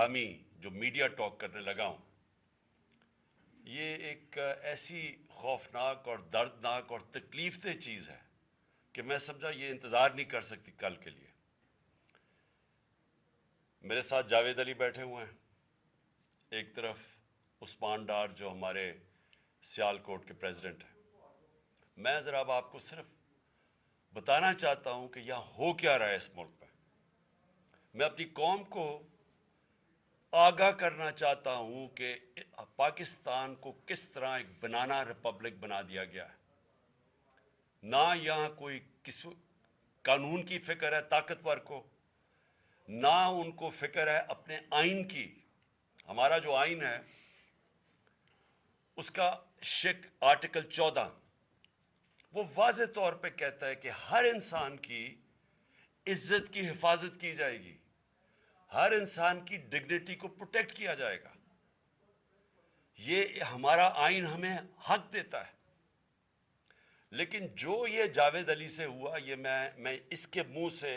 نظامی جو media talk کرنے لگا ہوں، یہ ایک ایسی خوفناک اور دردناک اور تکلیف دہ چیز ہے کہ میں سمجھا یہ انتظار نہیں کر سکتی کل کے لیے۔ میرے ساتھ جاوید علی بیٹھے ہوئے ہیں، ایک طرف عثمان ڈار جو ہمارے سیال کوٹ کے پریزیڈنٹ ہیں۔ میں ذرا اب آپ کو صرف بتانا چاہتا ہوں کہ یہاں ہو کیا رہا ہے اس ملک میں۔ میں اپنی قوم کو آگاہ کرنا چاہتا ہوں کہ پاکستان کو کس طرح ایک بنانا ریپبلک بنا دیا گیا ہے۔ نہ یہاں کوئی قانون کی فکر ہے طاقتور کو، نہ ان کو فکر ہے اپنے آئین کی۔ ہمارا جو آئین ہے اس کا آرٹیکل 14 وہ واضح طور پہ کہتا ہے کہ ہر انسان کی عزت کی حفاظت کی جائے گی، ہر انسان کی ڈگنیٹی کو پروٹیکٹ کیا جائے گا۔ یہ ہمارا آئین ہمیں حق دیتا ہے۔ لیکن جو یہ جاوید علی سے ہوا، یہ میں اس کے منہ سے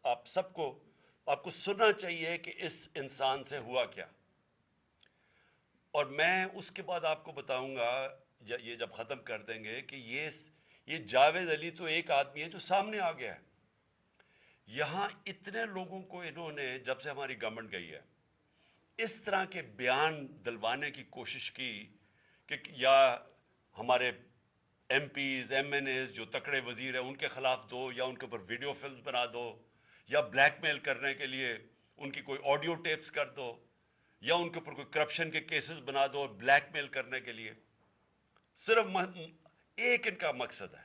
آپ کو سننا چاہیے کہ اس انسان سے ہوا کیا۔ اور میں اس کے بعد آپ کو بتاؤں گا، یہ جب ختم کر دیں گے، کہ یہ جاوید علی تو ایک آدمی ہے جو سامنے آ گیا ہے۔ یہاں اتنے لوگوں کو انہوں نے، جب سے ہماری گورنمنٹ گئی ہے، اس طرح کے بیان دلوانے کی کوشش کی کہ یا ہمارے MPs MNAs جو تکڑے وزیر ہیں ان کے خلاف دو، یا ان کے اوپر ویڈیو فلم بنا دو، یا بلیک میل کرنے کے لیے ان کی کوئی آڈیو ٹیپس کر دو، یا ان کے اوپر کوئی کرپشن کے کیسز بنا دو بلیک میل کرنے کے لیے۔ صرف ایک ان کا مقصد ہے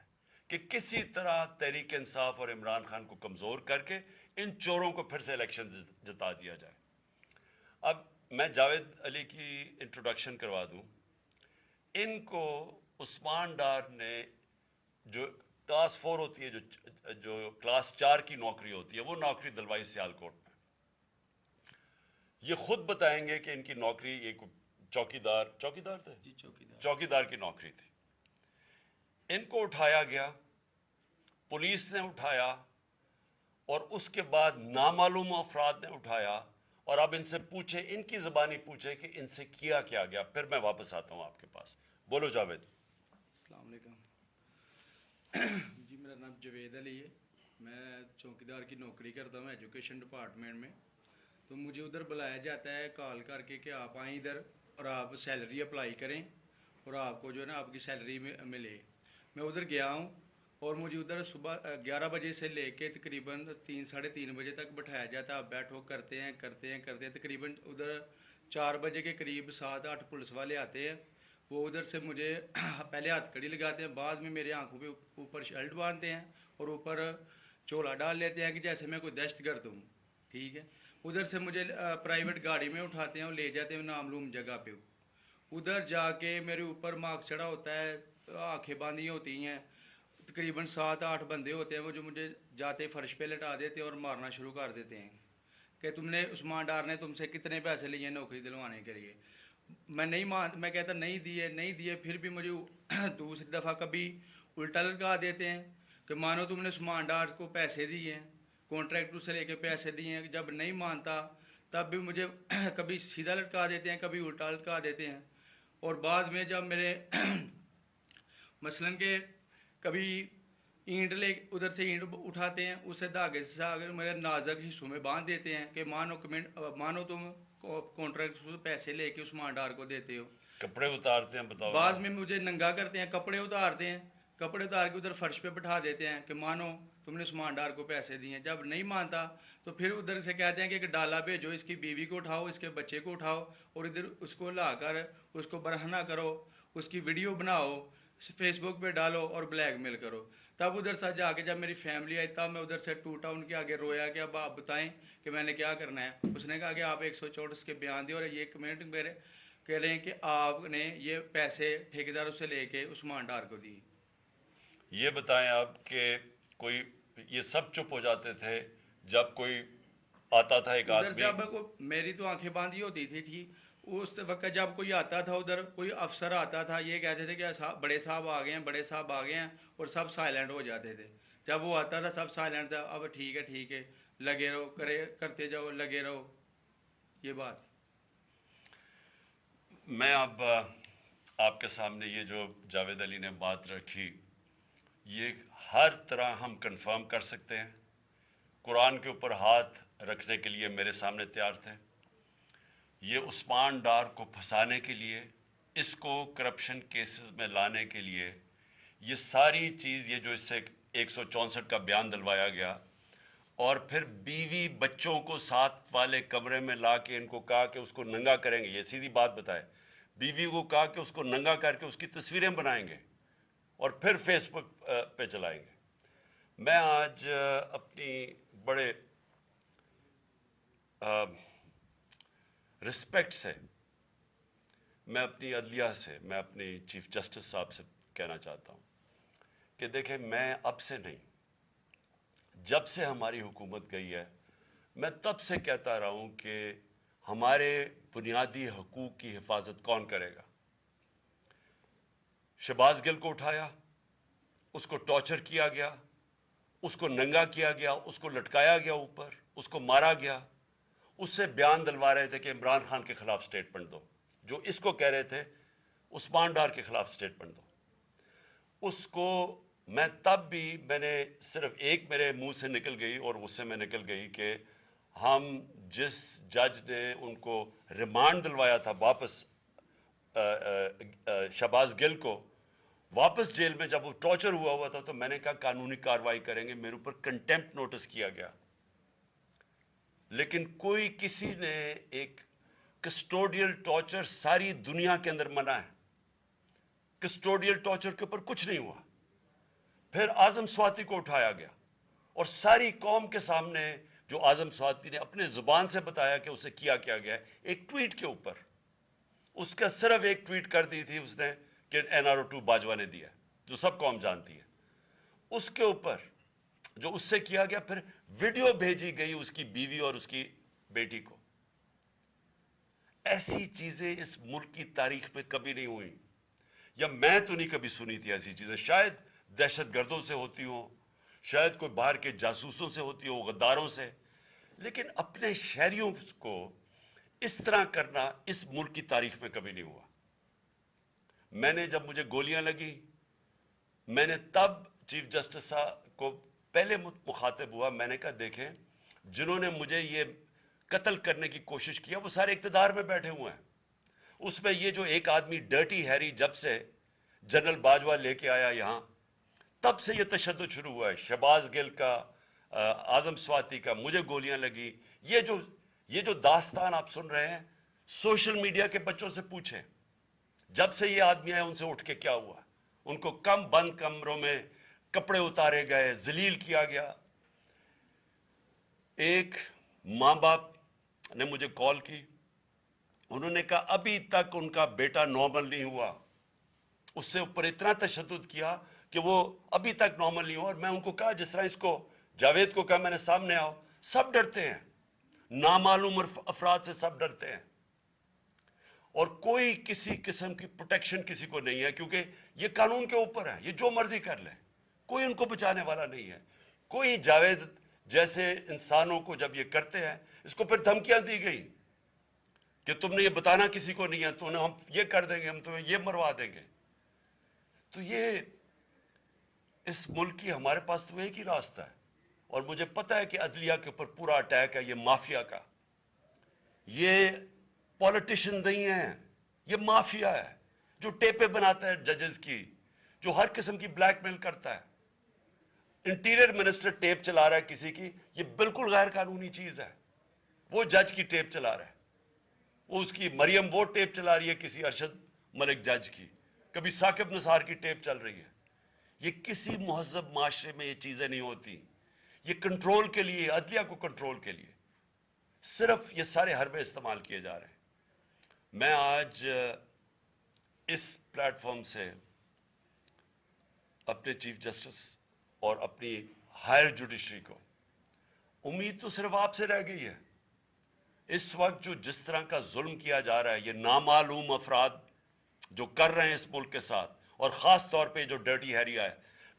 کہ کسی طرح تحریک انصاف اور عمران خان کو کمزور کر کے ان چوروں کو پھر سے الیکشن جتا دیا جائے۔ اب میں جاوید علی کی انٹروڈکشن کروا دوں۔ ان کو عثمان ڈار نے، جو کلاس 4 ہوتی ہے، جو کلاس 4 کی نوکری ہوتی ہے، وہ نوکری دلوائی سیالکوٹ میں۔ یہ خود بتائیں گے کہ ان کی نوکری ایک چوکیدار تھے، جی چوکیدار کی نوکری تھی۔ ان کو اٹھایا گیا، پولیس نے اٹھایا، اور اس کے بعد نامعلوم افراد نے اٹھایا، اور اب ان سے پوچھے، ان کی زبانی پوچھے کہ ان سے کیا گیا۔ پھر میں واپس آتا ہوں آپ کے پاس۔ بولو جاوید۔ السلام علیکم جی، میرا نام جاوید علی ہے، میں چوکیدار کی نوکری کرتا ہوں ایجوکیشن ڈپارٹمنٹ میں۔ تو مجھے ادھر بلایا جاتا ہے کال کر کے کہ آپ آئیں ادھر اور آپ سیلری اپلائی کریں اور آپ کو جو ہے نا آپ کی سیلری ملے۔ میں ادھر گیا ہوں اور مجھے ادھر صبح 11 بجے سے لے کے تقریباً 3-3:30 بجے تک بٹھایا جاتا ہے۔ آپ بیٹھو، کرتے ہیں تقریباً ادھر 4 بجے کے قریب 7-8 پولیس والے آتے ہیں۔ وہ ادھر سے مجھے پہلے ہاتھ کڑی لگاتے ہیں، بعد میں میرے آنکھوں پہ اوپر شرٹ باندھتے ہیں اور اوپر چولا ڈال لیتے ہیں کہ جیسے میں کوئی دہشت گرد ہوں، ٹھیک ہے۔ ادھر سے مجھے پرائیویٹ گاڑی میں اٹھاتے ہیں اور لے جاتے ہیں نامعلوم جگہ پہ۔ ادھر جا کے میرے اوپر مارک چڑھا ہوتا ہے، آنکھیں باندھی ہوتی ہیں، تقریباً 7-8 بندے ہوتے ہیں وہ جو مجھے جاتے فرش پہ لٹا دیتے ہیں اور مارنا شروع کر دیتے ہیں کہ تم نے، عثمان ڈار نے تم سے کتنے پیسے لیے نوکری دلوانے کے لیے۔ میں کہتا نہیں دیے، پھر بھی مجھے دوسری دفعہ کبھی الٹا لٹکا دیتے ہیں کہ مانو تم نے عثمان ڈار کو پیسے دیے ہیں، کانٹریکٹر سے لے کے پیسے دیے ہیں۔ جب نہیں مانتا تب بھی مجھے کبھی سیدھا لٹکا دیتے ہیں، کبھی الٹا لٹکا دیتے ہیں۔ اور بعد میں جب میرے مثلاً کہ کبھی اینٹ ادھر سے اینٹ اٹھاتے ہیں، اسے دھاگے سے میرے نازک حصوں میں باندھ دیتے ہیں کہ مانو تم کانٹریکٹ سے پیسے لے کے عثمان ڈار کو دیتے ہو۔ کپڑے اتارتے ہیں، بتاؤ بعد ذرا۔ میں مجھے ننگا کرتے ہیں، کپڑے اتارتے ہیں، کپڑے اتار کے ادھر فرش پہ بٹھا دیتے ہیں کہ مانو تم نے عثمان ڈار کو پیسے دیے ہیں۔ جب نہیں مانتا تو پھر ادھر سے کہتے ہیں کہ ایک ڈالا بھیجو، اس کی بیوی کو اٹھاؤ، اس کے بچے کو اٹھاؤ اور ادھر اس کو لا کر اس کو برہنہ کرو، اس کی ویڈیو بناؤ، فیس بک پہ ڈالو اور بلیک میل کرو۔ تب ادھر سے جا کے جب میری فیملی آئی تب میں ادھر سے ٹوٹا، ان کے آگے رویا کہ اب آپ بتائیں کہ میں نے کیا کرنا ہے۔ اس نے کہا کہ آپ 134 کے بیان دیں اور یہ کمنٹ میرے کہہ رہے ہیں کہ آپ نے یہ پیسے ٹھیکیداروں سے لے کے عثمان ڈار کو دی۔ یہ بتائیں آپ کہ کوئی، یہ سب چپ ہو جاتے تھے جب کوئی آتا تھا ایک ادھر آدمی؟ جب میری تو آنکھیں باندھی ہوتی تھی، ٹھیک، اس وقت جب کوئی آتا تھا ادھر، کوئی افسر آتا تھا، یہ کہتے تھے کہ بڑے صاحب آ گئے ہیں اور سب سائلنٹ ہو جاتے تھے۔ جب وہ آتا تھا سب سائلنٹ تھا، اب ٹھیک ہے لگے رہو، کرتے جاؤ، لگے رہو۔ یہ بات؟ میں اب آپ کے سامنے یہ جو جاوید علی نے بات رکھی، یہ ہر طرح ہم کنفرم کر سکتے ہیں. قرآن کے اوپر ہاتھ رکھنے کے لیے میرے سامنے تیار تھے. یہ عثمان ڈار کو پھنسانے کے لیے، اس کو کرپشن کیسز میں لانے کے لیے، یہ ساری چیز، یہ جو اس سے 164 کا بیان دلوایا گیا، اور پھر بیوی بچوں کو ساتھ والے کمرے میں لا کے ان کو کہا کہ اس کو ننگا کریں گے. یہ سیدھی بات بتائے. بیوی کو کہا کہ اس کو ننگا کر کے اس کی تصویریں بنائیں گے اور پھر فیس بک پہ چلائیں گے. میں آج اپنی بڑے رسپیکٹ سے، میں اپنی عدلیہ سے، میں اپنی چیف جسٹس صاحب سے کہنا چاہتا ہوں کہ دیکھیں، میں اب سے نہیں، جب سے ہماری حکومت گئی ہے، میں تب سے کہتا رہا ہوں کہ ہمارے بنیادی حقوق کی حفاظت کون کرے گا. شہباز گل کو اٹھایا، اس کو ٹارچر کیا گیا، اس کو ننگا کیا گیا، اس کو لٹکایا گیا اوپر، اس کو مارا گیا. اس سے بیان دلوا رہے تھے کہ عمران خان کے خلاف سٹیٹمنٹ دو، جو اس کو کہہ رہے تھے عثمان ڈار کے خلاف سٹیٹمنٹ دو. اس کو میں تب بھی، میں نے صرف ایک میرے منہ سے نکل گئی اور اس سے میں نکل گئی کہ ہم جس جج نے ان کو ریمانڈ دلوایا تھا واپس، شہباز گل کو واپس جیل میں، جب وہ ٹارچر ہوا تھا، تو میں نے کہا قانونی کارروائی کریں گے. میرے اوپر کنٹیمپٹ نوٹس کیا گیا، لیکن کوئی کسی نے ایک کسٹوڈیل ٹارچر ساری دنیا کے اندر منع ہے. کسٹوڈیل ٹارچر کے اوپر کچھ نہیں ہوا. پھر اعظم سواتی کو اٹھایا گیا اور ساری قوم کے سامنے جو اعظم سواتی نے اپنے زبان سے بتایا کہ اسے کیا گیا ہے، ایک ٹویٹ کے اوپر، اس کا صرف ایک ٹویٹ کر دی تھی اس نے کہ NRO2 باجوہ نے دیا، جو سب قوم جانتی ہے. اس کے اوپر جو اس سے کیا گیا، پھر ویڈیو بھیجی گئی اس کی بیوی اور اس کی بیٹی کو. ایسی چیزیں اس ملک کی تاریخ میں کبھی نہیں ہوئی، یا میں تو نہیں کبھی سنی تھی ایسی چیزیں. شاید دہشت گردوں سے ہوتی ہوں، شاید کوئی باہر کے جاسوسوں سے ہوتی ہو، غداروں سے، لیکن اپنے شہریوں کو اس طرح کرنا اس ملک کی تاریخ میں کبھی نہیں ہوا. میں نے، جب مجھے گولیاں لگی، میں نے تب چیف جسٹس صاحب کو پہلے مخاطب ہوا. میں نے کہا دیکھیں، جنہوں نے مجھے یہ قتل کرنے کی کوشش کیا وہ سارے اقتدار میں بیٹھے ہوئے ہیں. اس میں یہ جو ایک آدمی ڈرٹی ہیری جب سے جنرل باجوہ لے کے آیا یہاں، تب سے یہ تشدد شروع ہوا ہے. شہباز گل کا، اعظم سواتی کا، مجھے گولیاں لگی. یہ جو داستان آپ سن رہے ہیں، سوشل میڈیا کے بچوں سے پوچھیں، جب سے یہ آدمی آئے ان سے اٹھ کے کیا ہوا. ان کو بند کمروں میں کپڑے اتارے گئے، ذلیل کیا گیا. ایک ماں باپ نے مجھے کال کی، انہوں نے کہا ابھی تک ان کا بیٹا نارمل نہیں ہوا. اس سے اوپر اتنا تشدد کیا کہ وہ ابھی تک نارمل نہیں ہوا. اور میں ان کو کہا، جس طرح اس کو جاوید کو کہا میں نے سامنے آؤ، سب ڈرتے ہیں، نامعلوم افراد سے سب ڈرتے ہیں، اور کوئی کسی قسم کی پروٹیکشن کسی کو نہیں ہے، کیونکہ یہ قانون کے اوپر ہے، یہ جو مرضی کر لیں، کوئی ان کو بچانے والا نہیں ہے. کوئی جاوید جیسے انسانوں کو جب یہ کرتے ہیں، اس کو پھر دھمکیاں دی گئی کہ تم نے یہ بتانا کسی کو نہیں ہے، تو ہم یہ کر دیں گے، ہم تمہیں یہ مروا دیں گے. تو یہ اس ملک کی، ہمارے پاس تو ایک ہی راستہ ہے، اور مجھے پتا ہے کہ عدلیہ کے اوپر پورا اٹیک ہے، یہ مافیا کا. یہ پولیٹیشین نہیں ہے، یہ مافیا ہے جو ٹیپیں بناتا ہے ججز کی، جو ہر قسم کی بلیک میل کرتا ہے. انٹیریئر منسٹر ٹیپ چلا رہا ہے کسی کی، یہ بالکل غیر قانونی چیز ہے. وہ جج کی ٹیپ چلا رہا ہے، وہ اس کی مریم وہ ٹیپ چلا رہی ہے کسی ارشد ملک جج کی، کبھی ثاقب نثار کی ٹیپ چل رہی ہے. یہ کسی مہذب معاشرے میں یہ چیزیں نہیں ہوتی. یہ کنٹرول کے لیے، عدلیہ کو کنٹرول کے لیے صرف یہ سارے حربے استعمال کیے جا رہے ہیں. میں آج اس پلیٹ فارم سے اپنے چیف جسٹس اور اپنی ہائر جوڈیشری کو، امید تو صرف آپ سے رہ گئی ہے. اس وقت جو جس طرح کا ظلم کیا جا رہا ہے، یہ نامعلوم افراد جو کر رہے ہیں اس ملک کے ساتھ، اور خاص طور پہ جو ڈرٹی ہیری ہے،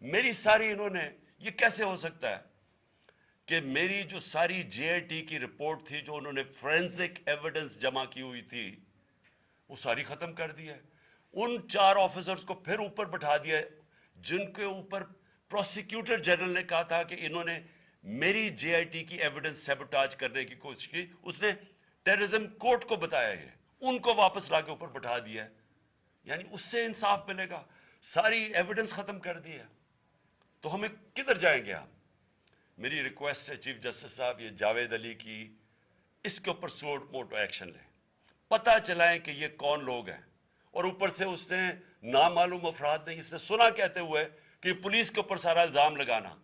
میری ساری انہوں نے، یہ کیسے ہو سکتا ہے کہ میری جو ساری جے آئی ٹی کی رپورٹ تھی جو انہوں نے فورینسک ایویڈنس جمع کی ہوئی تھی وہ ساری ختم کر دی ہے. ان 4 آفیسرز کو پھر اوپر بٹھا دیا ہے جن کے اوپر پروسیکیوٹر جنرل نے کہا تھا کہ انہوں نے میری جے آئی ٹی کی ایویڈنس سیبوٹاج کرنے کی کوشش کی. اس نے ٹیررزم کورٹ کو بتایا ہے, ان کو واپس لا کے اوپر بٹھا دیا ہے. یعنی اس سے انصاف ملے گا. ساری ایویڈنس ختم کر دی ہے تو ہمیں کدھر جائیں گے ہم؟ میری ریکویسٹ ہے چیف جسٹس صاحب, یہ جاوید علی کی اس کے اوپر سوٹ موٹو ایکشن لیں, پتہ چلائیں کہ یہ کون لوگ ہیں. اور اوپر سے اس نے نامعلوم افراد نے اس نے سنا کہتے ہوئے کہ پولیس کے اوپر سارا الزام لگانا,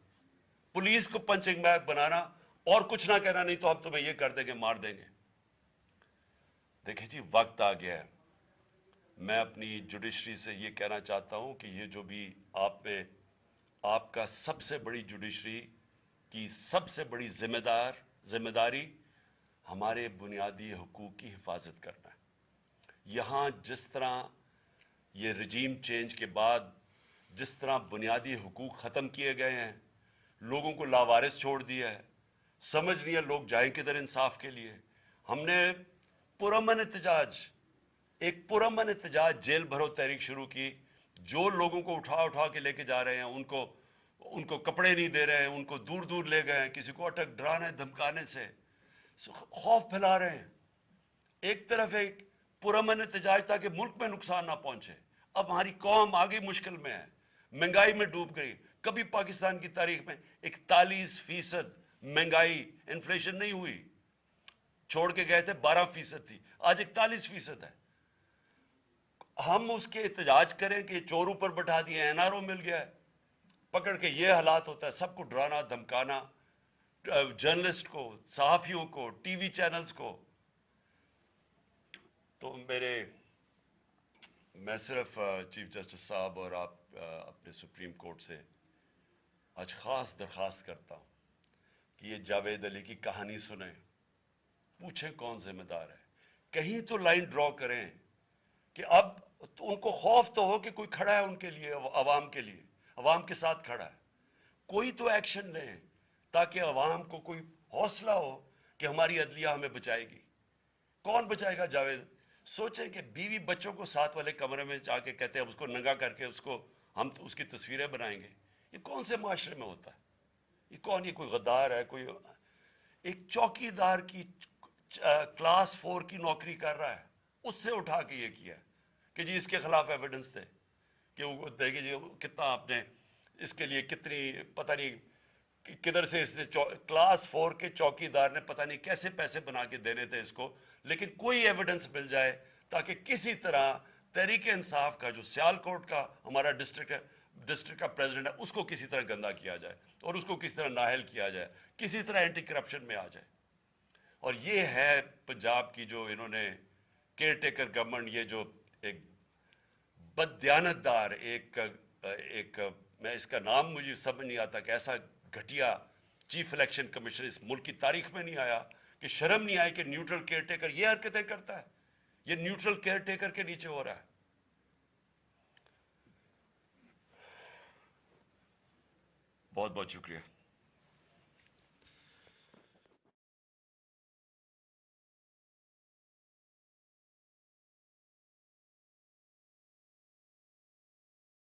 پولیس کو پنچنگ بیگ بنانا اور کچھ نہ کہنا, نہیں تو ہم تمہیں یہ کر دیں گے, مار دیں گے. دیکھیں جی وقت آ گیا ہے. میں اپنی جوڈیشری سے یہ کہنا چاہتا ہوں کہ یہ جو بھی آپ کا سب سے بڑی جوڈیشری کی سب سے بڑی ذمہ داری ہمارے بنیادی حقوق کی حفاظت کرنا ہے. یہاں جس طرح یہ رجیم چینج کے بعد جس طرح بنیادی حقوق ختم کیے گئے ہیں, لوگوں کو لاوارث چھوڑ دیا ہے, سمجھ نہیں ہے لوگ جائیں کدھر انصاف کے لیے. ہم نے ایک پرامن احتجاج جیل بھرو تحریک شروع کی. جو لوگوں کو اٹھا کے لے کے جا رہے ہیں ان کو کپڑے نہیں دے رہے ہیں, ان کو دور دور لے گئے ہیں, کسی کو اٹک ڈرانے دھمکانے سے خوف پھیلا رہے ہیں. ایک طرف ایک پرامن احتجاج تھا کہ ملک میں نقصان نہ پہنچے. اب ہماری قوم آگے مشکل میں ہے, مہنگائی میں ڈوب گئی. کبھی پاکستان کی تاریخ میں 41% مہنگائی انفلیشن نہیں ہوئی, چھوڑ کے گئے تھے 12% تھی, آج 41% ہے. ہم اس کے احتجاج کریں کہ چور اوپر بٹھا دیے, این آر او مل گیا ہے, پکڑ کے یہ حالات ہوتا ہے, سب کو ڈرانا دھمکانا, جرنلسٹ کو, صحافیوں کو, ٹی وی چینلز کو. تو میں صرف چیف جسٹس صاحب اور آپ اپنے سپریم کورٹ سے آج خاص درخواست کرتا ہوں کہ یہ جاوید علی کی کہانی سنیں, پوچھیں کون ذمہ دار ہے, کہیں تو لائن ڈرا کریں کہ اب ان کو خوف تو ہو کہ کوئی کھڑا ہے ان کے لیے, عوام کے لیے, عوام کے ساتھ کھڑا ہے. کوئی تو ایکشن لیں تاکہ عوام کو کوئی حوصلہ ہو کہ ہماری عدلیہ ہمیں بچائے گی. کون بچائے گا جاوید؟ سوچیں کہ بیوی بچوں کو ساتھ والے کمرے میں جا کے کہتے ہیں اس کو ننگا کر کے ہم اس کی تصویریں بنائیں گے. یہ کون سے معاشرے میں ہوتا ہے؟ یہ کوئی غدار ہے, کوئی ایک چوکی دار کی کلاس 4 کی نوکری کر رہا ہے, اس سے اٹھا کے یہ کیا کہ جی اس کے خلاف ایویڈنس دے کہ وہ دیکھیں جی کتنا آپ نے اس کے لیے کتنی پتہ نہیں کدھر سے اس نے کلاس 4 کے چوکی دار نے پتہ نہیں کیسے پیسے بنا کے دینے تھے اس کو, لیکن کوئی ایویڈنس مل جائے تاکہ کسی طرح تحریک انصاف کا جو سیالکوٹ کا ہمارا ڈسٹرکٹ کا پریزیڈنٹ ہے اس کو کسی طرح گندا کیا جائے اور اس کو کسی طرح نااہل کیا جائے, کسی طرح اینٹی کرپشن میں آ جائے. اور یہ ہے پنجاب کی جو انہوں نے کیئر ٹیکر گورنمنٹ, یہ جو ایک بددیانت دار ایک میں اس کا نام مجھے سمجھ نہیں آتا کہ ایسا گھٹیا چیف الیکشن کمیشن اس ملک کی تاریخ میں نہیں آیا, کہ شرم نہیں آئی کہ نیوٹرل کیئر ٹیکر یہ حرکتیں کرتا ہے. یہ نیوٹرل کیئر ٹیکر کے نیچے ہو رہا ہے. بہت بہت شکریہ.